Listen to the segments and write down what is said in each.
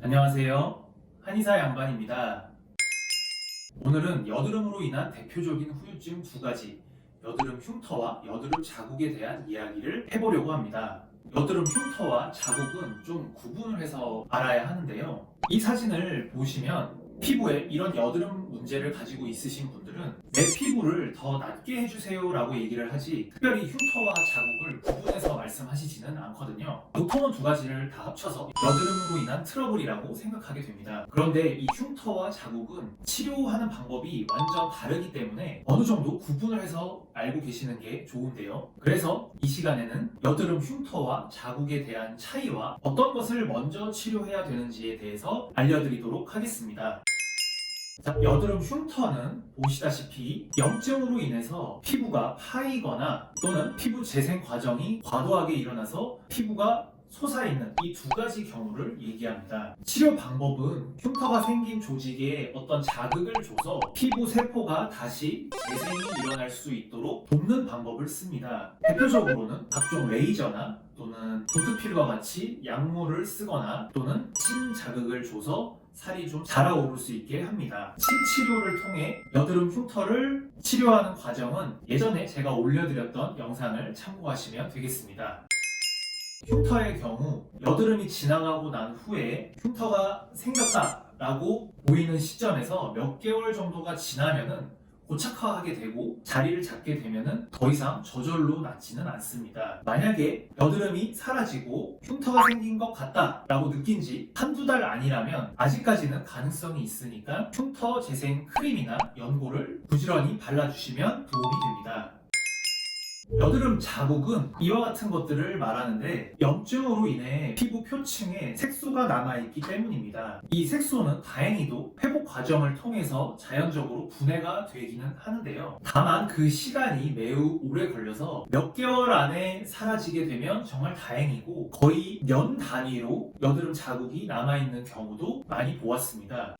안녕하세요. 한의사 양반입니다. 오늘은 여드름으로 인한 대표적인 후유증 두 가지, 여드름 흉터와 여드름 자국에 대한 이야기를 해보려고 합니다. 여드름 흉터와 자국은 좀 구분을 해서 알아야 하는데요. 이 사진을 보시면 피부에 이런 여드름 문제를 가지고 있으신 분들은 내 피부를 더 낫게 해주세요 라고 얘기를 하지, 특별히 흉터와 자국을 구분해서 말씀하시지는 않거든요. 보통은 두 가지를 다 합쳐서 여드름으로 인한 트러블이라고 생각하게 됩니다. 그런데 이 흉터와 자국은 치료하는 방법이 완전 다르기 때문에 어느 정도 구분을 해서 알고 계시는 게 좋은데요. 그래서 이 시간에는 여드름 흉터와 자국에 대한 차이와 어떤 것을 먼저 치료해야 되는지에 대해서 알려드리도록 하겠습니다. 자, 여드름 흉터는 보시다시피 염증으로 인해서 피부가 파이거나 또는 피부 재생 과정이 과도하게 일어나서 피부가 솟아있는 이 두 가지 경우를 얘기합니다. 치료 방법은 흉터가 생긴 조직에 어떤 자극을 줘서 피부 세포가 다시 재생이 일어날 수 있도록 돕는 방법을 씁니다. 대표적으로는 각종 레이저나 또는 도트필과 같이 약물을 쓰거나 또는 침 자극을 줘서 살이 좀 자라오를 수 있게 합니다. 침 치료를 통해 여드름 흉터를 치료하는 과정은 예전에 제가 올려드렸던 영상을 참고하시면 되겠습니다. 흉터의 경우 여드름이 지나가고 난 후에 흉터가 생겼다라고 보이는 시점에서 몇 개월 정도가 지나면은 고착화하게 되고 자리를 잡게 되면은 더 이상 저절로 낫지는 않습니다. 만약에 여드름이 사라지고 흉터가 생긴 것 같다라고 느낀 지 한두 달 아니라면 아직까지는 가능성이 있으니까 흉터 재생 크림이나 연고를 부지런히 발라주시면 도움이 됩니다. 여드름 자국은 이와 같은 것들을 말하는데 염증으로 인해 피부 표층에 색소가 남아있기 때문입니다. 이 색소는 다행히도 회복 과정을 통해서 자연적으로 분해가 되기는 하는데요. 다만 그 시간이 매우 오래 걸려서 몇 개월 안에 사라지게 되면 정말 다행이고 거의 년 단위로 여드름 자국이 남아있는 경우도 많이 보았습니다.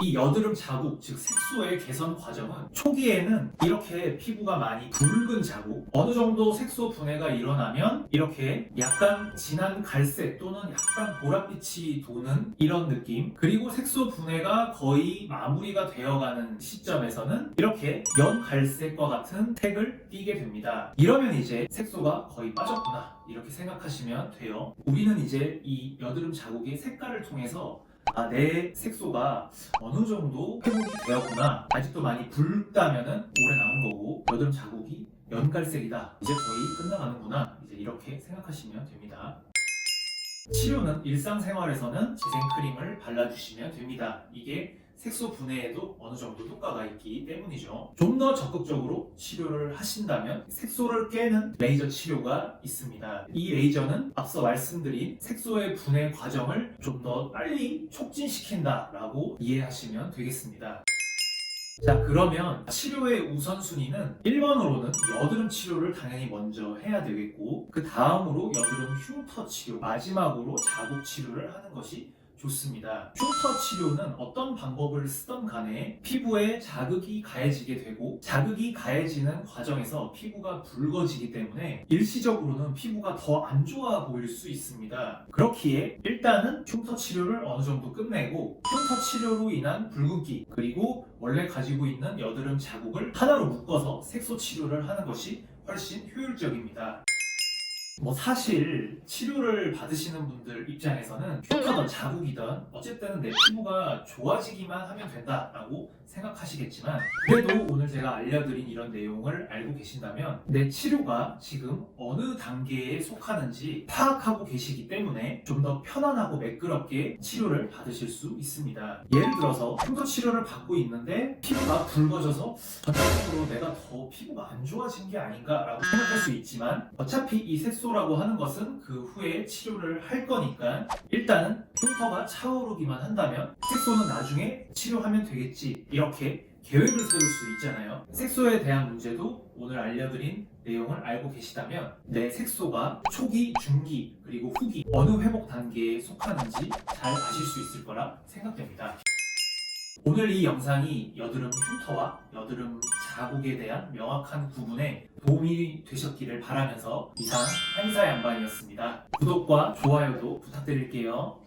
이 여드름 자국, 즉 색소의 개선 과정은 초기에는 이렇게 피부가 많이 붉은 자국, 어느 정도 색소 분해가 일어나면 이렇게 약간 진한 갈색 또는 약간 보랏빛이 도는 이런 느낌, 그리고 색소 분해가 거의 마무리가 되어가는 시점에서는 이렇게 연 갈색과 같은 색을 띠게 됩니다. 이러면 이제 색소가 거의 빠졌구나 이렇게 생각하시면 돼요. 우리는 이제 이 여드름 자국의 색깔을 통해서 내 색소가 어느 정도 회복이 되었구나, 아직도 많이 붉다면은 오래 남은 거고 여드름 자국이 연갈색이다, 이제 거의 끝나가는구나, 이제 이렇게 생각하시면 됩니다. 치료는 일상생활에서는 재생크림을 발라주시면 됩니다. 이게 색소 분해에도 어느 정도 효과가 있기 때문이죠. 좀 더 적극적으로 치료를 하신다면 색소를 깨는 레이저 치료가 있습니다. 이 레이저는 앞서 말씀드린 색소의 분해 과정을 좀 더 빨리 촉진시킨다라고 이해하시면 되겠습니다. 자, 그러면 치료의 우선순위는 1번으로는 여드름 치료를 당연히 먼저 해야 되겠고, 그 다음으로 여드름 흉터 치료, 마지막으로 자국 치료를 하는 것이 좋습니다. 흉터 치료는 어떤 방법을 쓰던 간에 피부에 자극이 가해지게 되고, 자극이 가해지는 과정에서 피부가 붉어지기 때문에 일시적으로는 피부가 더 안 좋아 보일 수 있습니다. 그렇기에 일단은 흉터 치료를 어느 정도 끝내고 흉터 치료로 인한 붉은기, 그리고 원래 가지고 있는 여드름 자국을 하나로 묶어서 색소 치료를 하는 것이 훨씬 효율적입니다. 사실 치료를 받으시는 분들 입장에서는 흉터든 자국이든 어쨌든 내 피부가 좋아지기만 하면 된다라고 생각하시겠지만, 그래도 오늘 제가 알려드린 이런 내용을 알고 계신다면 내 치료가 지금 어느 단계에 속하는지 파악하고 계시기 때문에 좀 더 편안하고 매끄럽게 치료를 받으실 수 있습니다. 예를 들어서 흉터 치료를 받고 있는데 피부가 붉어져서 전체적으로 내가 더 피부가 안 좋아진 게 아닌가라고 생각할 수 있지만, 어차피 이 색소라고 하는 것은 그 후에 치료를 할 거니까 일단은 흉터가 차오르기만 한다면 색소는 나중에 치료하면 되겠지, 이렇게 계획을 세울 수 있잖아요. 색소에 대한 문제도 오늘 알려드린 내용을 알고 계시다면 내 색소가 초기, 중기, 그리고 후기 어느 회복 단계에 속하는지 잘 아실 수 있을 거라 생각됩니다. 오늘 이 영상이 여드름 흉터와 여드름 자국에 대한 명확한 구분에 도움이 되셨기를 바라면서 이상 한의사 양반이었습니다. 구독과 좋아요도 부탁드릴게요.